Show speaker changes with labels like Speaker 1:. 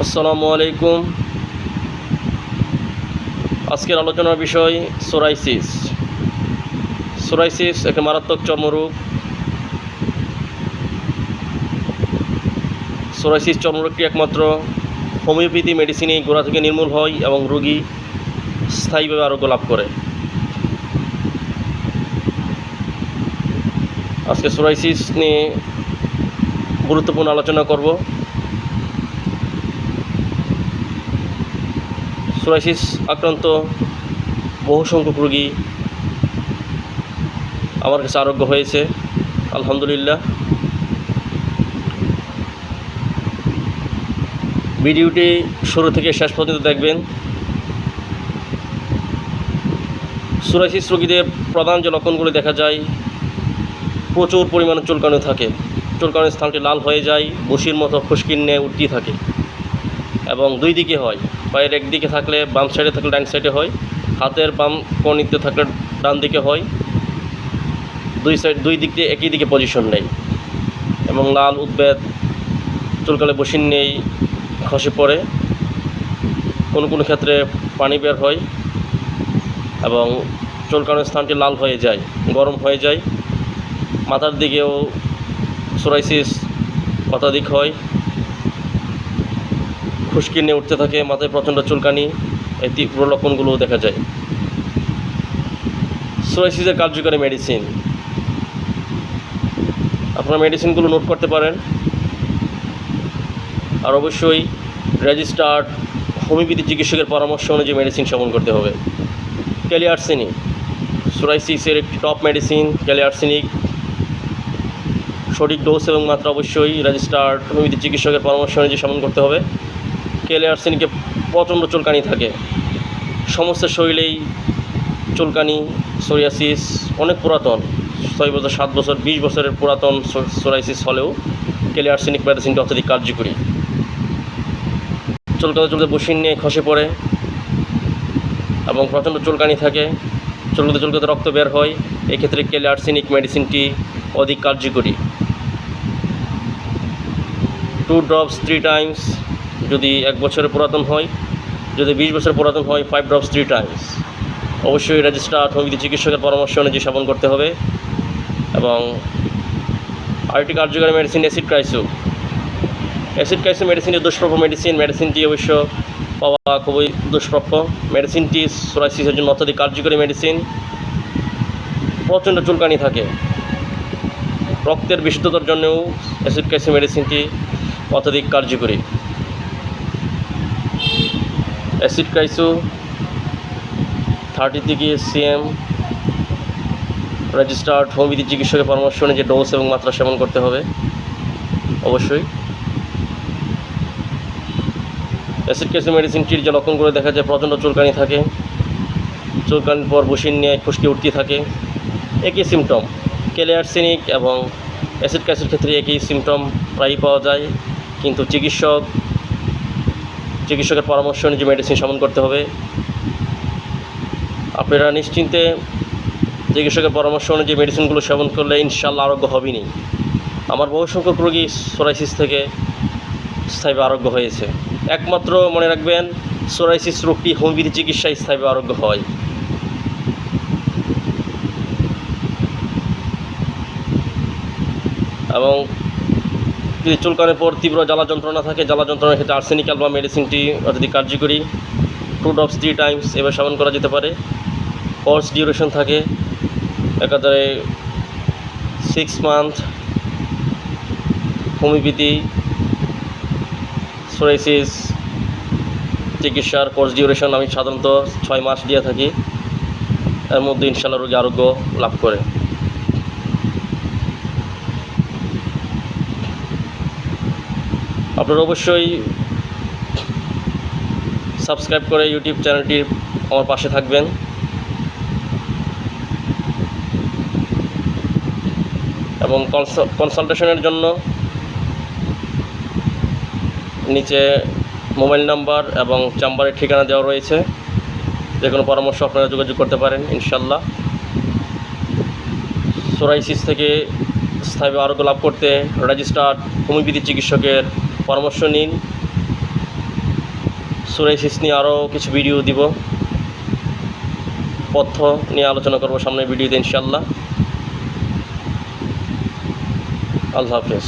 Speaker 1: আসসালামু আলাইকুম। আজকের আলোচনার বিষয় সোরাইসিস। সোরাইসিস একটি মারাত্মক চর্মরোগ। সোরাইসিস চর্মরোগটি একমাত্র হোমিওপ্যাথি মেডিসিনে গোড়া থেকে নির্মূল হয় এবং রোগী স্থায়ীভাবে আরোগ্য লাভ করে। আজকে সোরাইসিস নিয়ে গুরুত্বপূর্ণ আলোচনা করব। সোরাইসিস আক্রান্ত বহু সংখ্যক রোগী আমার কাছে আরোগ্য হয়েছে, আলহামদুলিল্লাহ। ভিডিওটি শুরু থেকে শেষ পর্যন্ত দেখবেন। সোরাইসিস রোগীদের প্রধান যে লক্ষণগুলি দেখা যায়, প্রচুর পরিমাণে চুলকানি থাকে, চুলকানির স্থানটি লাল হয়ে যায়, বসির মতো খুশকির ন্যায় উঠতেই থাকে এবং দুই দিকে হয়। পায়ের একদিকে থাকলে বাম সাইডে থাকলে ডান সাইডে হয়, হাতের বাম কর্ণিতে থাকলে ডান দিকে হয়, দুই দিক দিয়ে একই দিকে পজিশন নেই এবং লাল উদ্বেদ, চুলকালে বসির নেই, খসে পড়ে, কোনো কোনো ক্ষেত্রে পানি বের হয় এবং চুলকানোর স্থানটি লাল হয়ে যায়, গরম হয়ে যায়। মাথার দিকেও সোরাইসিস অত্যাধিক হয়, খুশকি নিয়ে উঠতে থাকে, মাথায় প্রচণ্ড চুলকানি, এই তীব্র লক্ষণগুলোও দেখা যায়। সোরাইসিসের কার্যকরী মেডিসিন, আপনারা মেডিসিনগুলো নোট করতে পারেন আর অবশ্যই রেজিস্টার্ড হোমিওপ্যাথি চিকিৎসকের পরামর্শ অনুযায়ী মেডিসিন সেবন করতে হবে। ক্যালিয়ারসিনিক সোরাইসিসের একটি টপ মেডিসিন। ক্যালিয়ারসিনিক সঠিক ডোজ এবং মাত্রা অবশ্যই রেজিস্টার্ড হোমিওপ্যাথি চিকিৎসকের পরামর্শ অনুযায়ী সেবন করতে হবে। ক্যালিয়ারসিনিকে প্রচণ্ড চুলকানি থাকে, সমস্ত শরীরেই চুলকানি। সোরিয়াসিস অনেক পুরাতন, 6 বছর 7 বছর 20 বছরের পুরাতন সোরাইসিস হলেও ক্যালিয়ারসিনিক মেডিসিনটি অত্যধিক কার্যকরী। চুলকাতে চুলকাতে বসির নিয়ে খসে পড়ে এবং প্রচণ্ড চুলকানি থাকে, চুলকাতে চুলকাতে রক্ত বের হয়, এক্ষেত্রে ক্যালিয়ারসিনিক মেডিসিনটি অধিক কার্যকরী। 2 drops 3 times যদি 1 বছরের পুরাতন হয়, যদি 20 বছরের পুরাতন হয় 5 drops 3 times। অবশ্যই রেজিস্টার্ড হোমিওপ্যাথি চিকিৎসকের পরামর্শ অনুযায়ী সেবন করতে হবে। এবং আরেকটি কার্যকরী মেডিসিন অ্যাসিড ক্রাইসো। অ্যাসিড ক্রাইসো মেডিসিনটি দুষ্প্রাপ্য মেডিসিন। মেডিসিনটি অবশ্য পাওয়া খুবই দুষ্প্রাপ্য। মেডিসিনটি সোরাইসিসের জন্য অত্যধিক কার্যকরী মেডিসিন। প্রচণ্ড চুলকানি থাকে, রক্তের বিশুদ্ধতার জন্যও অ্যাসিড ক্রাইসো মেডিসিনটি অত্যধিক কার্যকরী। অ্যাসিড ক্রাইসো 30 থেকে cm রেজিস্টার্ড হোমিওপ্যাথি চিকিৎসকের পরামর্শ অনুযায়ী ডোজ এবং মাত্রা সেবন করতে হবে অবশ্যই। অ্যাসিড ক্রাইসো মেডিসিনটির যে লক্ষণগুলো দেখা যায়, প্রচণ্ড চুলকানি থাকে, চুলকানির পর বসির নিয়ে খুশকি উঠতে থাকে, একই সিমটম। ক্যালিয়ারসিনিক এবং অ্যাসিড ক্রাইসোর ক্ষেত্রে একই সিমটম প্রায়ই পাওয়া যায়, কিন্তু চিকিৎসকের পরামর্শ অনুযায়ী মেডিসিন সেবন করতে হবে। আপনারা নিশ্চিন্তে চিকিৎসকের পরামর্শ অনুযায়ী মেডিসিনগুলো সেবন করলে ইনশাআল্লাহ আরোগ্য হবেই। আমার বহু সংখ্যক রোগী সোরাইসিস থেকে স্থায়ীভাবে আরোগ্য হয়েছে। একমাত্র মনে রাখবেন, সোরাইসিস রোগটি হোমিওপ্যাথি চিকিৎসায় স্থায়ীভাবে আরোগ্য হয়। এবং যদি চুলকানোর পর তীব্র জ্বালা যন্ত্রণা থাকে, জ্বালা যন্ত্রণার ক্ষেত্রে আর্সেনিক অ্যালবা মেডিসিনটি অত্যধিক কার্যকরী। 2 drops 3 times এবার সেবন করা যেতে পারে। কোর্স ডিউরেশন থাকে একাধারে 6 month। হোমিওপ্যাথি সোরাইসিস চিকিৎসার কোর্স ডিউরেশন আমি সাধারণত 6 মাস দিয়ে থাকি, এর মধ্যে ইনশাআল্লাহ রোগী আরোগ্য লাভ করে। আপনারা অবশ্যই সাবস্ক্রাইব করে ইউটিউব চ্যানেলটির আমার পাশে থাকবেন এবং কনসালটেশনের জন্য নিচে মোবাইল নাম্বার এবং চেম্বারের ঠিকানা দেওয়া রয়েছে, যে কোনো পরামর্শ আপনারা যোগাযোগ করতে পারেন ইনশাআল্লাহ। সোরাইসিস থেকে স্থায়ীভাবে আরোগ্য লাভ করতে রেজিস্টার্ড হোমিওপ্যাথি চিকিৎসকের পরামর্শ নিন সূরা ইসিস নিয়ে আরও কিছু ভিডিও দিব, পথ্য নিয়ে আলোচনা করব সামনের ভিডিওতে ইনশাআল্লাহ। আল্লাহ হাফেজ।